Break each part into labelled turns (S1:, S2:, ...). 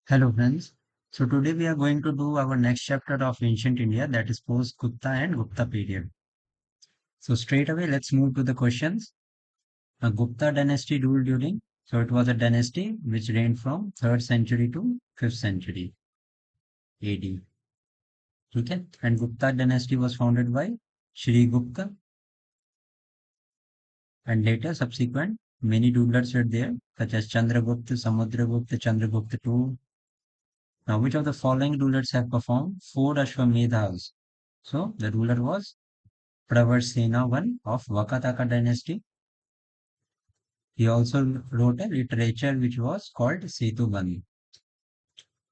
S1: Hello friends. So today we are going to do our next chapter of ancient India, that is post Gupta and Gupta period. So straight away let's move to the questions. A Gupta dynasty ruled during, so it was a dynasty which reigned from 3rd century to 5th century AD. Okay? And Gupta dynasty was founded by Shri Gupta, and later subsequent many rulers were there such as Chandragupta, Samudragupta, Chandragupta II. Now which of the following rulers have performed 4 Ashwamedhas? So the ruler was Pravasena I of Vakataka dynasty. He also wrote a literature which was called Setubandh.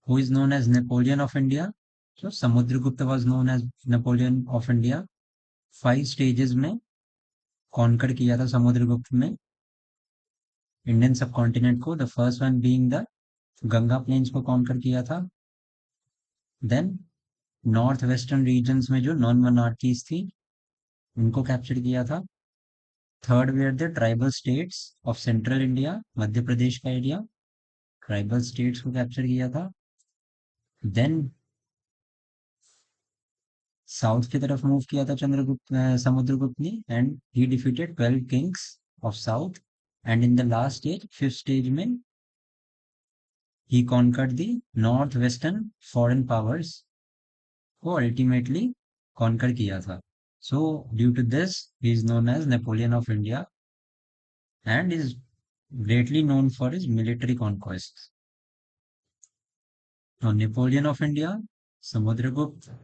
S1: Who is known as Napoleon of India? So Samudragupta was known as Napoleon of India. 5 stages में conquer किया था समुद्रगुप्त में Indian subcontinent को. The first one being the Ganga plains को conquer किया था. Then north western regions में जो नॉन मोनार्कीज थी उनको कैप्चर किया था. Third where the tribal states of central India, Madhya Pradesh का एरिया, ट्राइबल स्टेट्स को कैप्चर किया था. देन साउथ की तरफ मूव किया था समुद्रगुप्त ने, and he defeated 12 kings of south. And in the last stage, 5th stage में, he conquered the north western foreign powers को अल्टीमेटली कॉन्कर किया था. So due to this he is known as Napoleon of India and is greatly known for his military conquests. Now, Napoleon of India, Samudragupta.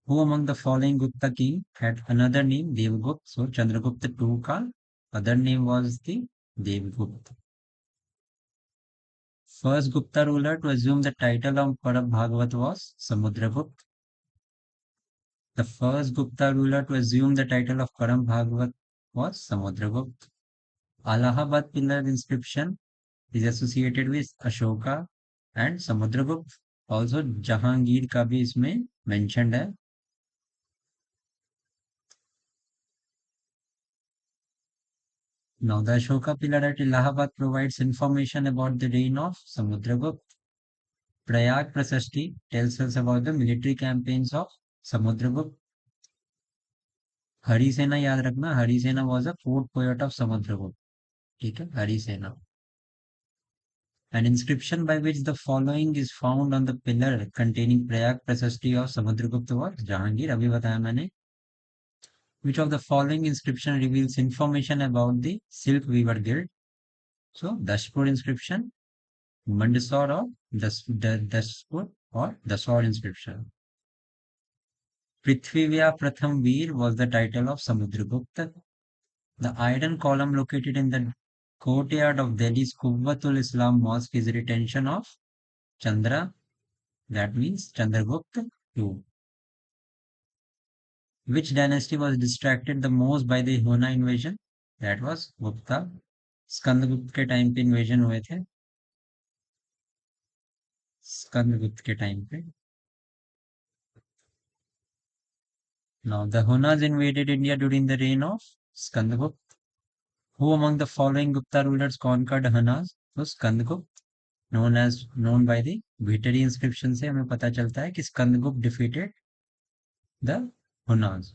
S1: Who among the following Gupta king had another name Devgupta? So Chandragupta II का other name was the Devgupta. First Gupta ruler to assume the title of Parab Bhagavat was Samudragupta. The first Gupta ruler to assume the title of Param Bhagavat was Samudragupta. Allahabad pillar inscription is associated with Ashoka and Samudragupta. Also Jahangir का भी इसमें mentioned है. Now, the Ashoka pillar at Allahabad provides information about the reign of Samudragupta. Prayag Prasasti tells us about the military campaigns of Samudragupta. Harisena याद रखना, Harisena was a court poet of Samudragupta. ठीक है, Harisena. An inscription by which the following is found on the pillar containing Prayag Prasasti of Samudragupta was Jahangir. अभी बताया मैंने. Which of the following inscription reveals information about the Silk Weaver Guild? So, Dashpur inscription, Mandsaur or Dashpur or Dassaur inscription. Prithvivya Pratham Veer was the title of Samudragupta. The iron column located in the courtyard of Delhi's Qubbatul Islam Mosque is a retention of Chandra, that means Chandragupta II. Which dynasty was distracted the most by the Hona invasion? That was Gupta. Skandagupta के time पे invasion हुए थे. स्कंदगुप्त के time पे. Now, the Hunas invaded India during the reign of Skandagupta. Who among the following Gupta rulers conquered Hunas? तो Skandagupta, known by the Bhitari inscription से हमें पता चलता है कि Skandagupta defeated the Hunas.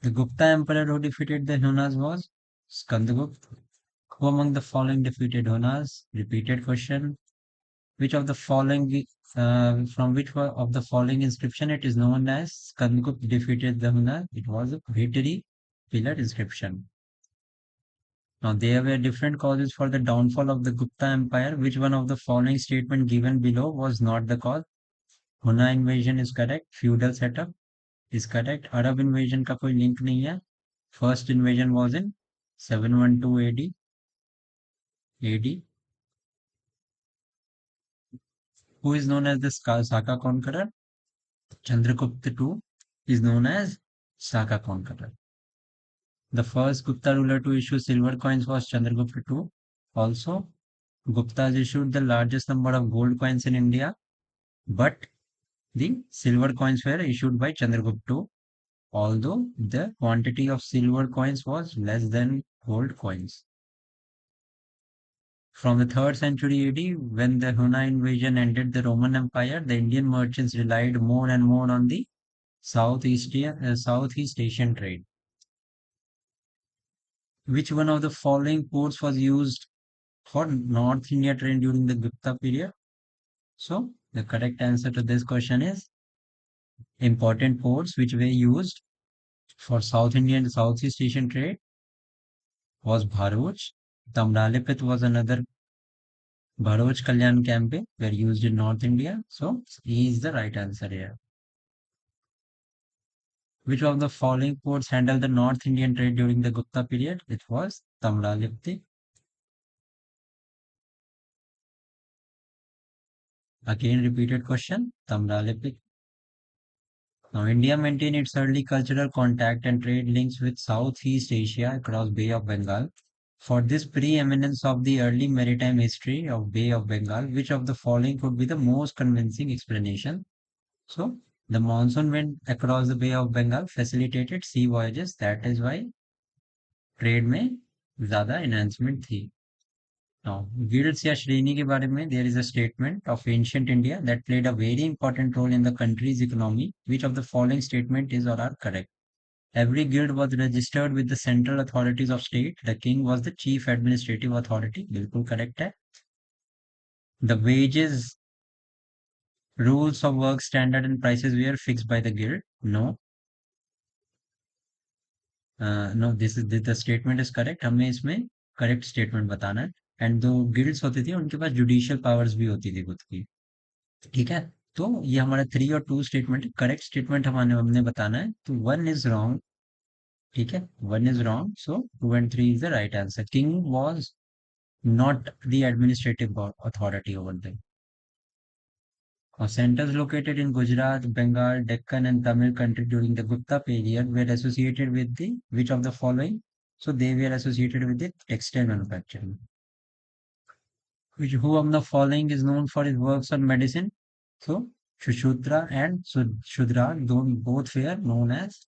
S1: The Gupta emperor who defeated the Hunas was Skandagupta. Who among the following defeated Hunas? Repeated question. Which of the following from which of the following inscription it is known as Skandagupta defeated the Hunas? It was a Bhitari pillar inscription. Now, there were different causes for the downfall of the Gupta Empire. Which one of the following statement given below was not the cause? Huna invasion is correct. Feudal setup is correct. Arab invasion का कोई link नहीं है. First invasion was in 712 AD. Who is known as the Saka conqueror? Chandragupta II is known as Saka conqueror. The first Gupta ruler to issue silver coins was Chandragupta II. Also, Guptas issued the largest number of gold coins in India, but the silver coins were issued by Chandragupta II, although the quantity of silver coins was less than gold coins. From the 3rd century AD, when the Hunna invasion ended the Roman Empire, the Indian merchants relied more and more on the Southeast Asian trade. Which one of the following ports was used for North India trade during the Gupta period? So the correct answer to this question is important ports which were used for South Indian and Southeast Asian trade was Bharuch. Tamralipit was another. Bharuch Kalyan Campe were used in North India. So E is the right answer here. Which of the following ports handled the North Indian trade during the Gupta period? It was Tamralipti. Again repeated question, Tamralipti. Now India maintained its early cultural contact and trade links with Southeast Asia across Bay of Bengal. For this preeminence of the early maritime history of Bay of Bengal, which of the following could be the most convincing explanation? So, the monsoon wind across the Bay of Bengal facilitated sea voyages. That is why trade में ज्यादा enhancement थी. Now, guilds या श्रेणी के बारे में there is a statement of ancient India that played a very important role in the country's economy. Which of the following statement is or are correct? Every guild was registered with the central authorities of state. The king was the chief administrative authority. बिल्कुल correct है. The wages, rules of work, standard and prices were fixed by the guild. No. No this is the statement is correct. हमें इसमें correct statement बताना है. And दो guilds होती थी उनके पास जुडिशियल पावर्स भी होती थी खुद की. ठीक है. तो ये हमारा 3 और 2 स्टेटमेंट है. करेक्ट स्टेटमेंट हमने बताना है. तो 1 इज रॉन्ग. ठीक है. 1 is wrong. So 2 and 3 is the right answer. King was not the administrative authority over the. Centers located in Gujarat, Bengal, Deccan, and Tamil country during the Gupta period were associated with the which of the following? So they were associated with the textile manufacturing. Which who of the following is known for his works on medicine? So Shushudra and Shudra both were known as.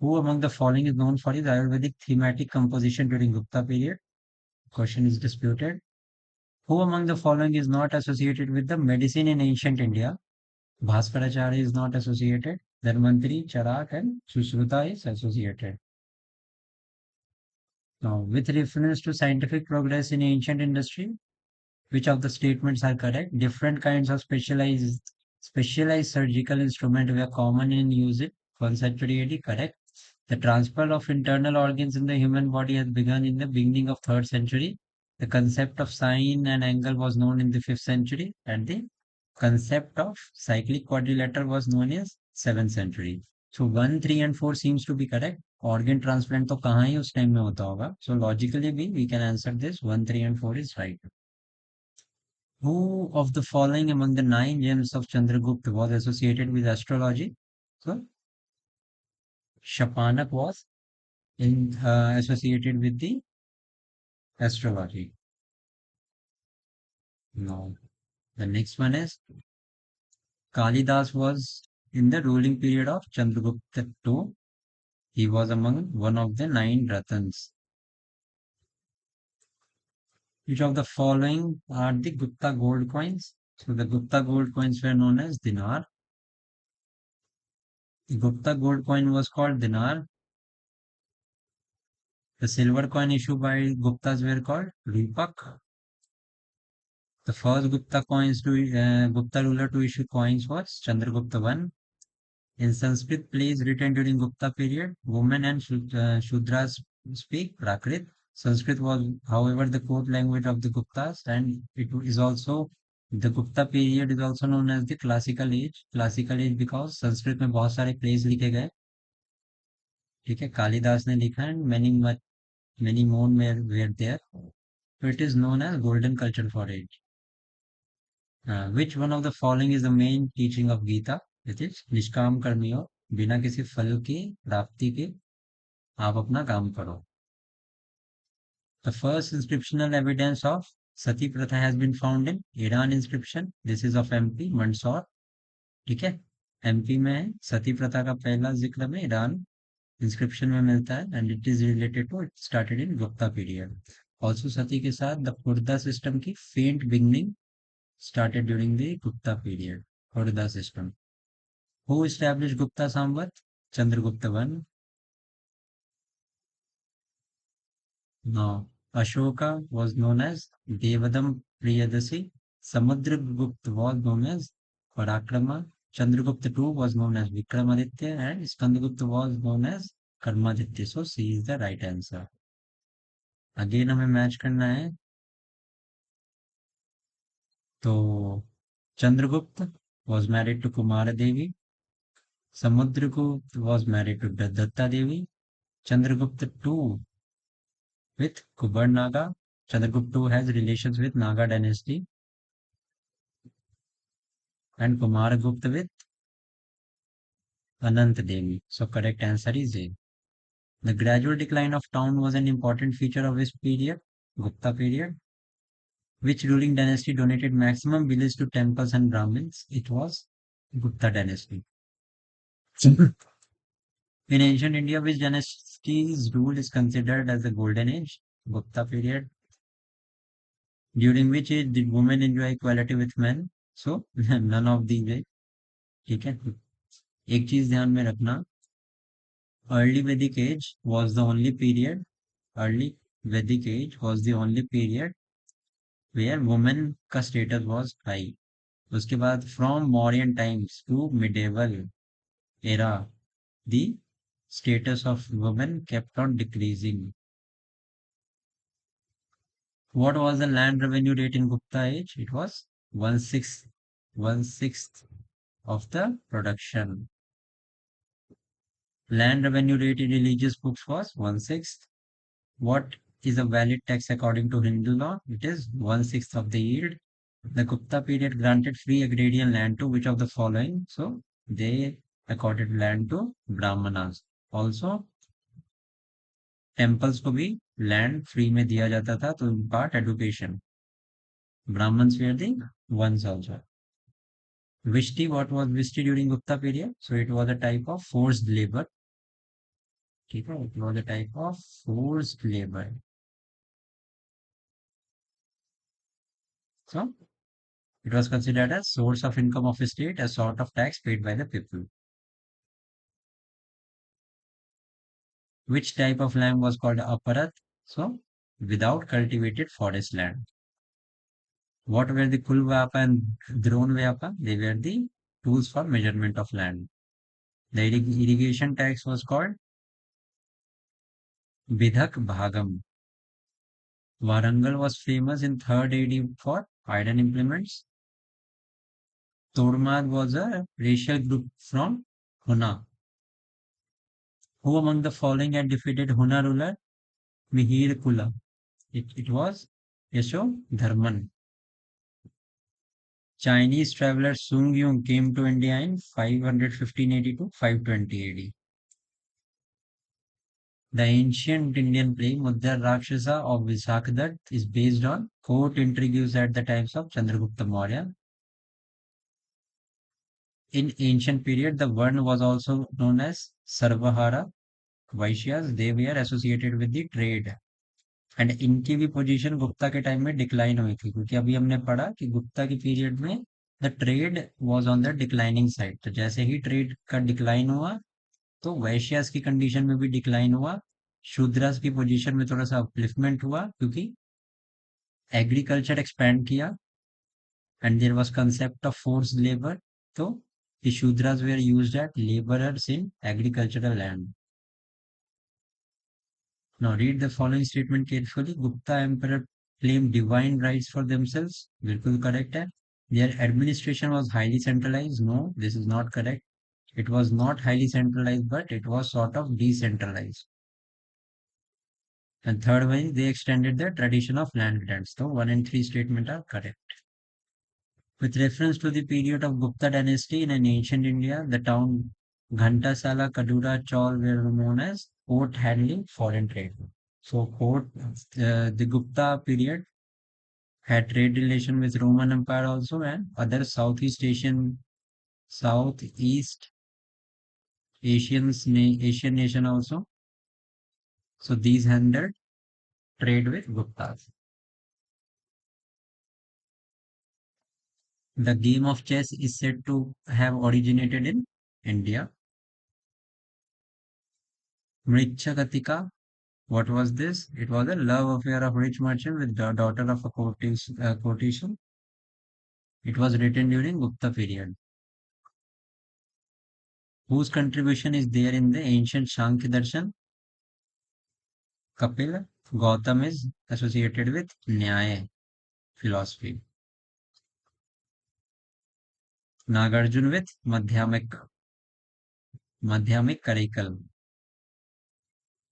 S1: Who among the following is known for his Ayurvedic thematic composition during Gupta period? Question is disputed. Who among the following is not associated with the medicine in ancient India? Bhaskaracharya is not associated. Dharmantri, Charak, and Sushruta is associated. Now, with reference to scientific progress in ancient industry, which of the statements are correct? Different kinds of specialized surgical instruments were common in use in 1st century AD. Correct. The transfer of internal organs in the human body has begun in the beginning of 3rd century. The concept of sine and angle was known in the 5th century, and the concept of cyclic quadrilateral was known as 7th century. So 1, 3 and 4 seems to be correct. Organ transplant तो कहाँ ही उस time में होता होगा. So logically we can answer this. 1, 3 and 4 is right. Who of the following among the 9 gems of Chandragupta was associated with astrology? So Shapanak was associated with the astrology. No. The next one is Kalidas was in the ruling period of Chandragupta II. He was among one of the 9 Ratans. Which of the following are the Gupta gold coins? So the Gupta gold coins were known as dinar. The Gupta gold coin was called dinar. The silver coin issued by Guptas were called rupak. The first Gupta ruler to issue coins was Chandragupta I. In Sanskrit plays written during Gupta period, women and Shudras speak Prakrit. Sanskrit was, however, the court language of the Guptas, and it is also the Gupta period is also known as the classical age. Classical age because Sanskrit में बहुत सारे plays लिखे गए. ठीक है. कालिदास ने लिखा and many more were there. So it is known as golden culture for age. Which one of the following is the main teaching of Gita? It is निष्काम कर्मियों, बिना किसी फल की प्राप्ति के आप अपना काम करो. The first inscriptional evidence of Sati Pratha has been found in Iran inscription. This is of MP, Mandsaur. ठीक है. MP में है. सती प्रथा का पहला जिक्र में ईरान इंस्क्रिप्शन में मिलता है and it is related to it started in Gupta period. Also sati के साथ द खुर्दा सिस्टम की faint beginning started during the Gupta period. Hodda system. Who established Gupta Samvat? Chandragupta I. No. Ashoka was known as Devadam Priyadasi. Samudragupta was known as Parakrama. Chandragupta II was known as Vikramaditya and Skandagupta was known as Karmaditya. So C is the right answer. Again हमें match करना है. तो Chandragupta was married to Kumara Devi. Samudragupta was married to Datta Devi. Chandragupta II with Kubar Naga. Chandragupta II has relations with Naga dynasty. And Kumaragupta with Anant Devi. So correct answer is A. The gradual decline of town was an important feature of this period, Gupta period. Which ruling dynasty donated maximum village to temples and Brahmins? It was Gupta dynasty. In ancient India, which dynasty's rule is considered as the golden age? Gupta period. During which age did women enjoy equality with men? So none of these है. ठीक है. एक चीज ध्यान में रखना. Early Vedic age was the only period. Early Vedic age was the only period where women का status was high. उसके बाद from Mauryan times to medieval era, the status of women kept on decreasing. What was the land revenue rate in Gupta age? It was one sixth of the production. Land revenue rate in religious books was one-sixth. What is a valid tax according to Hindu law? It is one-sixth of the yield. The Gupta period granted free agrarian land to which of the following? So they accorded land to Brahmanas. Also, temples को भी land free में दिया जाता था to impart education. Brahmins were the ones also. Vishti, what was Vishti during Gupta period? So it was a type of forced labor. ठीक है, it was a type of forced labor. So it was considered as source of income of a state, a sort of tax paid by the people. Which type of land was called aparat? So without cultivated forest land. What were the kul vyapa and drone vyapa? They were the tools for measurement of land. The irrigation tax was called Bidhak Bhagam. Warangal was famous in 3rd AD for iron implements. Tormad was a racial group from Huna. Who among the following had defeated Huna ruler? Mihir Kula. It was Yasho Dharman. Chinese traveler Sung Yung came to India in 515 AD to 520 AD. The ancient Indian play Muddar Rakshasa of Visakhadat is based on court intrigues at the times of Chandragupta Maurya. In ancient period, the Varna was also known as Sarvahara Vaishyas. They were associated with the trade. And इनकी भी position Gupta के time में decline हुई थी क्योंकि अभी हमने पढ़ा कि गुप्ता की पीरियड में the trade was on the declining side. तो जैसे ही ट्रेड का डिक्लाइन हुआ तो वैश्यास की कंडीशन में भी डिक्लाइन हुआ. शूद्रास की पोजीशन में थोड़ा सा अपलिफ्टमेंट हुआ क्योंकि एग्रीकल्चर एक्सपैंड किया and there was concept of force labour. तो the Shudras were used at labourers in agricultural land. Now read the following statement carefully. Gupta emperor claimed divine rights for themselves. बिल्कुल correct है. Their administration was highly centralized. No, this is not correct. It was not highly centralized, but it was sort of decentralized. And third one, they extended the tradition of land grants. So 1 and 3 statement are correct. With reference to the period of Gupta dynasty in an ancient India, the town Ghantasala, Kadura, Chaul were known as port handling foreign trade. So the Gupta period had trade relation with Roman Empire also and other Southeast Asian nation also. So these handled trade with Guptas. The game of chess is said to have originated in India. Mrichakatika, what was this? It was a love affair of rich merchant with the daughter of a courtesan. It was written during Gupta period. Whose contribution is there in the ancient Sankhya Darshan? Kapila. Gautam is associated with Nyaya philosophy. Nagarjun with Madhyamik Karikal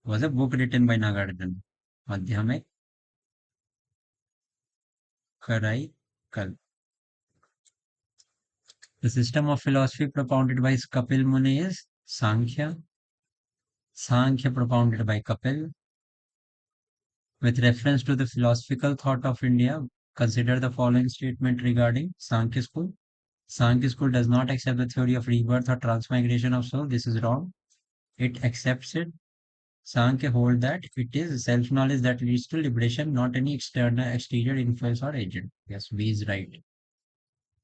S1: was a book written by Nagarjun. Madhyamik Karaikal. The system of philosophy propounded by Kapil Muni is Sankhya. Sankhya propounded by Kapil. With reference to the philosophical thought of India, consider the following statement regarding Sankhya school. Sankhya school does not accept the theory of rebirth or transmigration of soul. This is wrong. It accepts it. Sankhya hold that it is self-knowledge that leads to liberation, not any exterior influence or agent. Yes, B is right.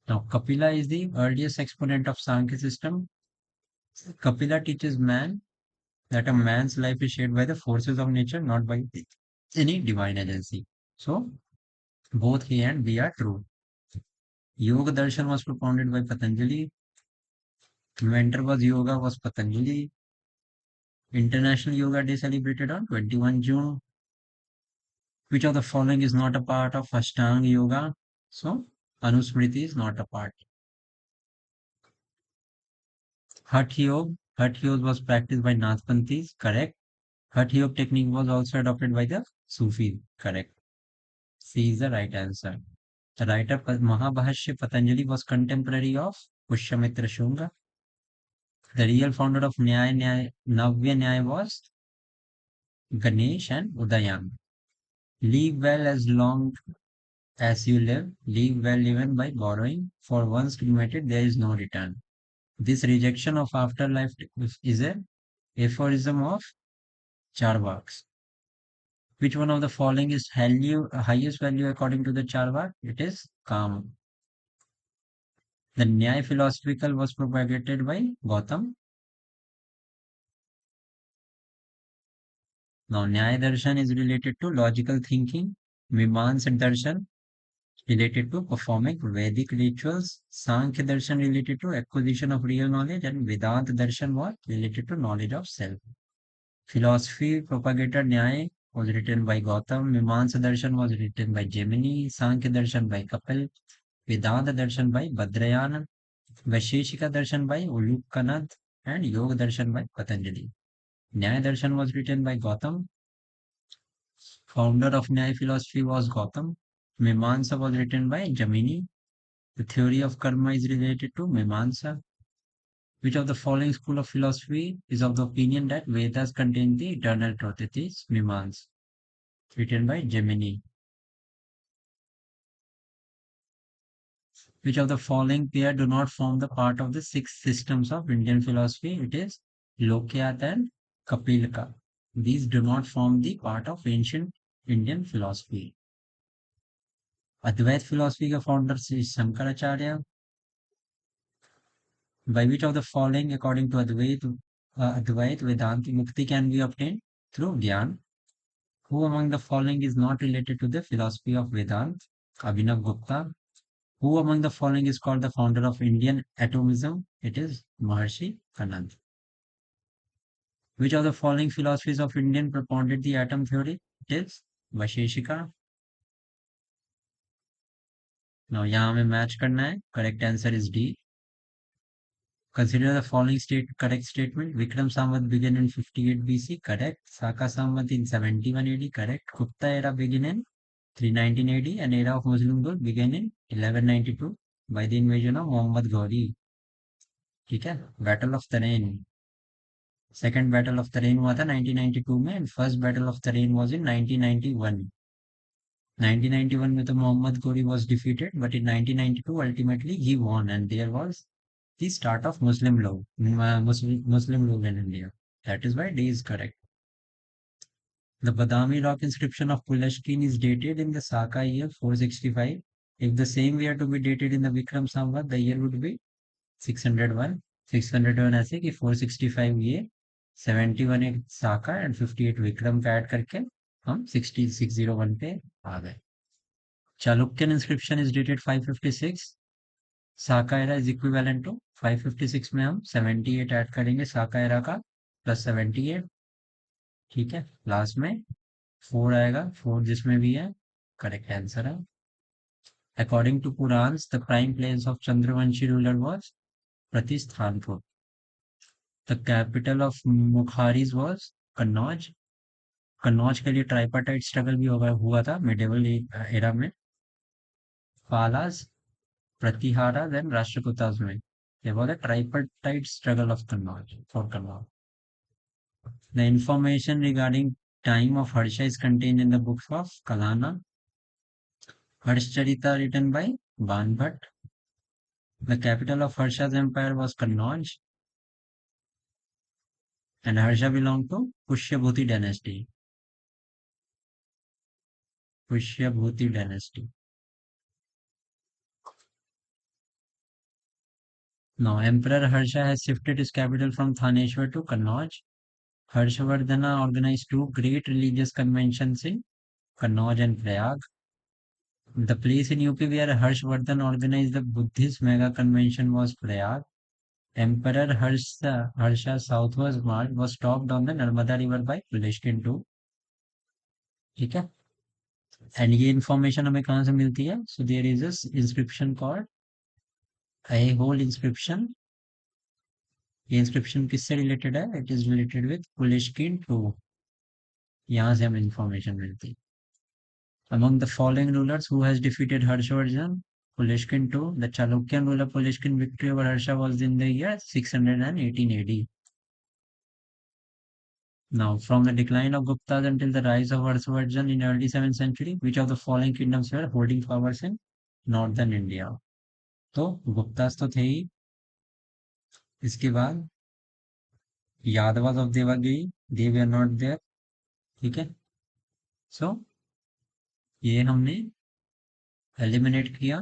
S1: Now, Kapila is the earliest exponent of Sankhya system. Kapila teaches man that a man's life is shaped by the forces of nature, not by any divine agency. So, both A and B are true. Yoga Darshan was propounded by Patanjali. Inventor was Yoga was Patanjali. International Yoga Day celebrated on 21 June. Which of the following is not a part of Ashtanga Yoga? So, Anusmriti is not a part. Hatha Yoga was practiced by Nathpanthis, correct. Hatha Yoga technique was also adopted by the Sufis, correct. C is the right answer. The writer Mahabhashya Patanjali was contemporary of Pushyamitra Shunga. The real founder of Navya Nyaya was Ganesh and Udayan. Live well as long as you live. Live well even by borrowing. For once cremated, there is no return. This rejection of afterlife is a aphorism of Charvaks. Which one of the following is highest value according to the Charvak? It is Kama. The Nyaya philosophical was propagated by Gautam. Now, Nyaya Darshan is related to logical thinking. Mimamsa Darshan related to performing Vedic rituals. Sankhya Darshan related to acquisition of real knowledge. And Vedanta Darshan was related to knowledge of self. Philosophy propagated Nyaya was written by Gautam. Mimamsa Darshan was written by Gemini. Sankhya Darshan by Kapil. Vedanta Darshan by Badrayana. Vaisheshika Darshan by Ulukanath. And Yoga Darshan by Patanjali. Nyaya Darshan was written by Gautam. Founder of Nyaya philosophy was Gautam. Mimamsa was written by Gemini. The theory of karma is related to Mimamsa. Which of the following school of philosophy is of the opinion that Vedas contain the eternal truth? It is Mimamsa, written by Gemini. Which of the following pair do not form the part of the six systems of Indian philosophy? It is Lokyat and Kapilka. These do not form the part of ancient Indian philosophy. Advait philosophy का founder Sri Shankaracharya. By which of the following, according to Advait, Vedanta Mukti can be obtained? Through Gyan. Who among the following is not related to the philosophy of Vedanta? Abhinav Gupta. Who among the following is called the founder of Indian atomism? It is Maharshi Anand. Which of the following philosophies of Indian propounded the atom theory? It is Vaisheshika. Now यहाँ हमें match करना है. Correct answer is D. Consider the following correct statement. Vikram Samvat began in 58 BC. Correct. Saka Samvat in 71 AD. Correct. Gupta era began in 319 AD. And era of Muslim rule began in 1192 by the invasion of Muhammad Ghori. ठीक है. Battle of Tarain. Second Battle of Tarain हुआ था 1992 में and first Battle of Tarain was in 1991. 1991 में तो Muhammad Ghori was defeated, but in 1992 ultimately he won and there was The start of Muslim law, Muslim rule in India. That is why D is correct. The Badami rock inscription of Pulashkin is dated in the Saka year 465. If the same were to be dated in the Vikram Samvat, the year would be 601. 601 ऐसे कि 465 ये 71 एक साका and 58 Vikram का add करके हम 601 पे आ गए. Chalukyan inscription is dated 556. Saka era is equivalent to 556 में हम 78 ऐड करेंगे साका एरा का प्लस 78. ठीक है, लास्ट में 4 आएगा, 4 जिसमें भी है करेक्ट आंसर है. According to Puranas the prime place of Chandravanshi ruler was Pratisthanpur. The capital of Maukharis was Kannauj. Kannauj के लिए ट्राइपार्टाइट स्ट्रगल भी हुआ था मिडिवल एरा में. पालास, प्रतिहारा देन राष्ट्रकूटास में. There was a tripartite struggle of Kannauj for Kannauj. The information regarding time of Harsha is contained in the books of Kalana. Harshcharita written by Banbhat. The capital of Harsha's empire was Kannauj. And Harsha belonged to Pushyabhuti dynasty. Pushyabhuti dynasty. Now, Emperor Harsha has shifted his capital from Thaneshwar to Kannauj. Harshavardhana organized two great religious conventions in Kannauj and Prayag. The place in UP where Harshvardhan organized the Buddhist mega convention was Prayag. Emperor Harsha's southward march was stopped on the Narmada river by Pulashkin II. ठीक है, and ये information हमें कहाँ से मिलती है? So there is a inscription called Aihole inscription. ये inscription किससे रिलेटेड है? It is related with Pulakeshin II. यहाँ से हमें इंफॉर्मेशन मिलती है. Among the following rulers, who has defeated Harshvardhan? Pulashkin II. The Chalukyan ruler Pulashkin victory over Harsha was in the year 618 AD. Now, from the decline of Guptas until the rise of Harshvardhan in early 7th century, which of the following kingdoms were holding powers in northern India? तो गुप्तास तो थे ही, इसके बाद Yadavas of Devagiri, they were not there. ठीक है, सो ये हमने एलिमिनेट किया.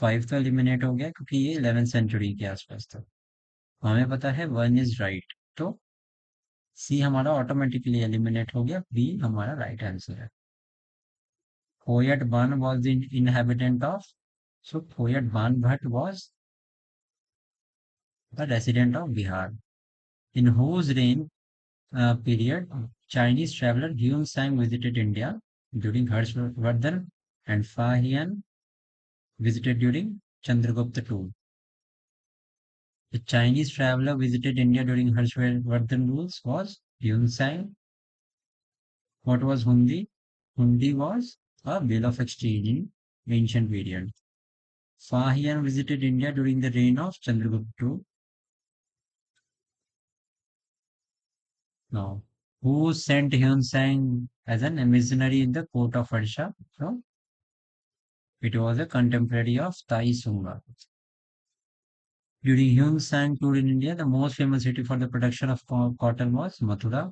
S1: 5 तो एलिमिनेट हो गया क्योंकि ये 11th सेंचुरी के आसपास था. हमें पता है 1 इज राइट, तो सी हमारा ऑटोमेटिकली एलिमिनेट हो गया. बी हमारा राइट आंसर है. Poet Ban was the inhabitant of, so poet Ban Bhatt was a resident of Bihar. In whose reign period Chinese traveler Yun Sang visited India? During Harshvardhan, and Fa Hian visited during Chandragupta II. The Chinese traveler visited India during Harshvardhan rules was Yun Sang. What was Hundi? Hundi was a bill of exchange in ancient period. Fa Hian visited India during the reign of Chandragupta II. Now, who sent Hyun Sang as an emissary in the court of Harsha? So, it was a contemporary of Tai Sunga. During Hyun Sang tour in India, the most famous city for the production of cotton was Mathura.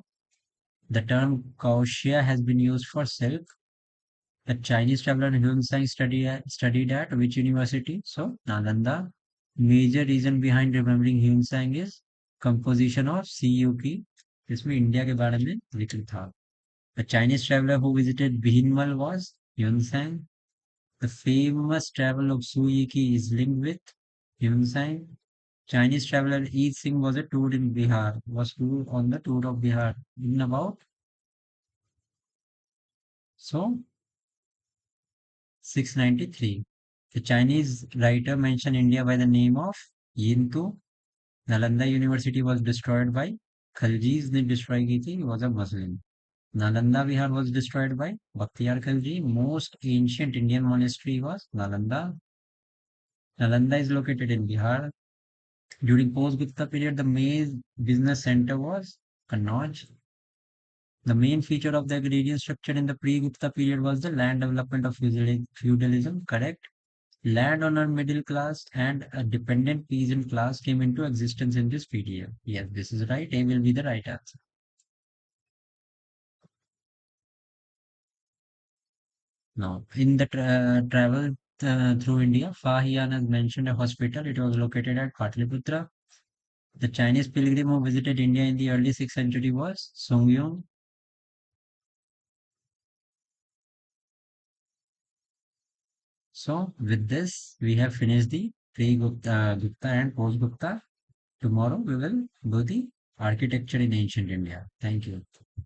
S1: The term Kausya has been used for silk. The Chinese traveler Hyun Sang studied at which university? So, Nalanda. Major reason behind remembering Hyun Sang is composition of CUP. इसमें India के बारे में जिक्र था. The Chinese traveler who visited Bhinmal was Hyun Sang. The famous travel of Sui Ki is linked with Hyun Sang. Chinese traveler Yi Singh was a tour in Bihar, was on the tour of Bihar in about 693. The Chinese writer mentioned India by the name of Yintu. Nalanda University was destroyed by Khaljis ने destroy की थी, was a Muslim. Nalanda Vihar was destroyed by Bakhtiyar Khalji. Most ancient Indian monastery was Nalanda. Nalanda is located in Bihar. During post-Gupta period, the main business center was Kannauj. The main feature of the agrarian structure in the pre-Gupta period was the land development of feudalism. Correct. Landowner middle class and a dependent peasant class came into existence in this period. Yes, this is right. A will be the right answer. Now, in the travel through India, Fahian has mentioned a hospital. It was located at Patliputra. The Chinese pilgrim who visited India in the early 6th century was Songyong. So, with this, we have finished the pre-Gupta, Gupta and post-Gupta. Tomorrow, we will do the architecture in ancient India. Thank you.